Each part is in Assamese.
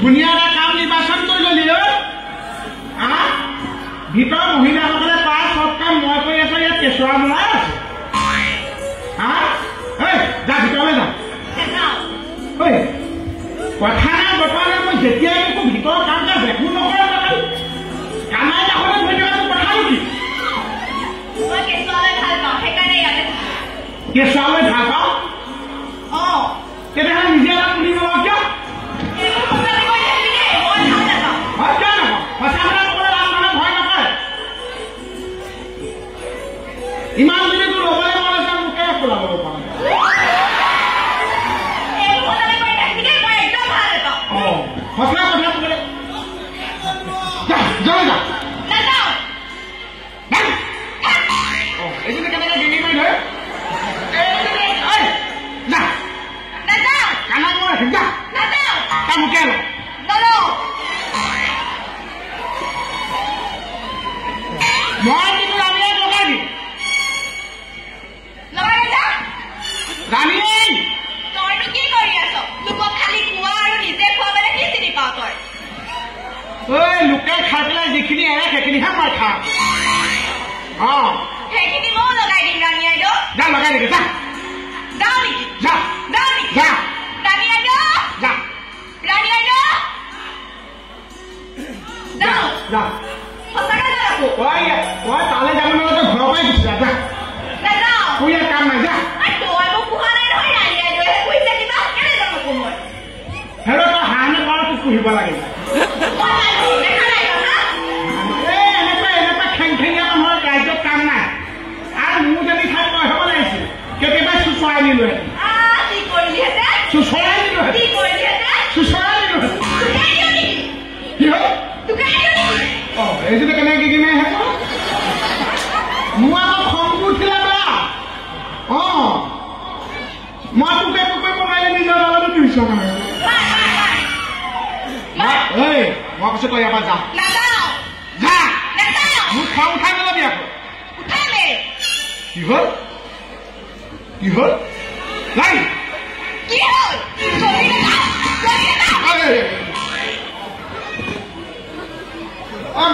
ধুনীয়া এটা কাম নিৰ্বাচন কৰি ললি ভিতৰ মহিলাসকলে প্ৰায় চব কাম মই কৰি আছো ইয়াত কেঁচুৱা মৰাই আছে যা ভিতৰলৈ যা কথা নাই বতৰা নাই মই যেতিয়াই একো ভিতৰৰ কাম এটা দেখো নকৰে কামাই কাষতে ধৰি থকাটো কথা নেকি কেঁচুৱালৈ ভাল পাওঁ তেতিয়াহ'লে নিজে এটা তুলি নলওঁ কিয় ইমান যদি তোৰ ল'বলৈ মন আছে মোকে খোলাব পাৰোঁ সঁচা কথা ক'লে এইটো কেনেকৈ ডিঙি মাৰি ধৰে কাণত মই ৰাখিম যা তাৰ মোকে মই কিন্তু ৰাণীয়ে লগাই দিম ৰাণী তইনো কি কৰি আছ লোকক খালি খোৱা আৰু নিজে খোৱাবলৈ কি চিনি পাৱ তই ঐ লোকে খাই পেলাই যিখিনি এৰে সেইখিনিহে মই খাওঁ সেইখিনি ময়ো লগাই দিম ৰাণী আইদেউ যা লগাই দিবি যা যাওঁ নেকি যা যাওঁ নেকি যা ৰাণী আইদেউ যা ৰাণী আইদেউ যাওঁ যা সঁচাকৈ নাৰাখো মই তালৈ যাব নালাগে ঘৰৰ পৰাই গুচি যা যা নাযাওঁ তোৰ ইয়াত কাম নাই যা তই মোক পোহা নাই নহয় ৰাণী আইদেউৱে পইচা দিবা কেলৈ যাম আকৌ মই হেৰ তই হাঁহ নে পাৰ তোক পুহিব লাগে দেখা নাই এনেকুৱা খেংখেঙীয়া মানুহৰ ৰাজ্যত কাম নাই আৰু মোৰ যদি ঠাইত তই হ'ব লাগিছিল কেতিয়াবা চুচৰাই নিলোহেঁতেন কি কৰিলিহেঁতেন চুচৰাই নিলোহেঁতেন কি কৰিলিহেঁতেন চুচৰাই নিলোহেঁতেন তোকাই দিওঁ নেকি কি হ'ল তোকাই দিওঁ নেকি এইটোতে কেনেকৈ কিনে হে মোৰ আকৌ খংটো উঠিলে বেয়া মই তোক একো কৰিব নোৱাৰিলে নিজৰ দলতো দিছ মানে মই কৈছো তই ইয়াৰ পৰা যা যা মোক খং উঠাই নলবি আকৌ কি হ'ল কি হ'ল নাই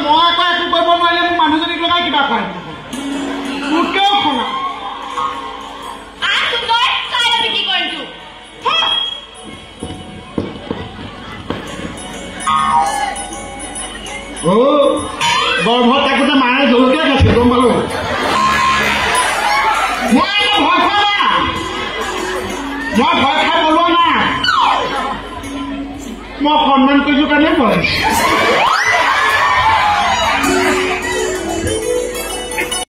মই আকৌ একো কৰিব নোৱাৰিলে মোৰ মানুহজনীক লগাই কিবা খুৱাই তোতকেও খঙা গৰ্ভত থাকোঁতে মায়ে জলকীয়া খাইছে গম পালো মই ভয় খোৱা নাই মই ভয় খাই পলোৱা নাই মই সন্মান কৰিছো কাৰণে ভয়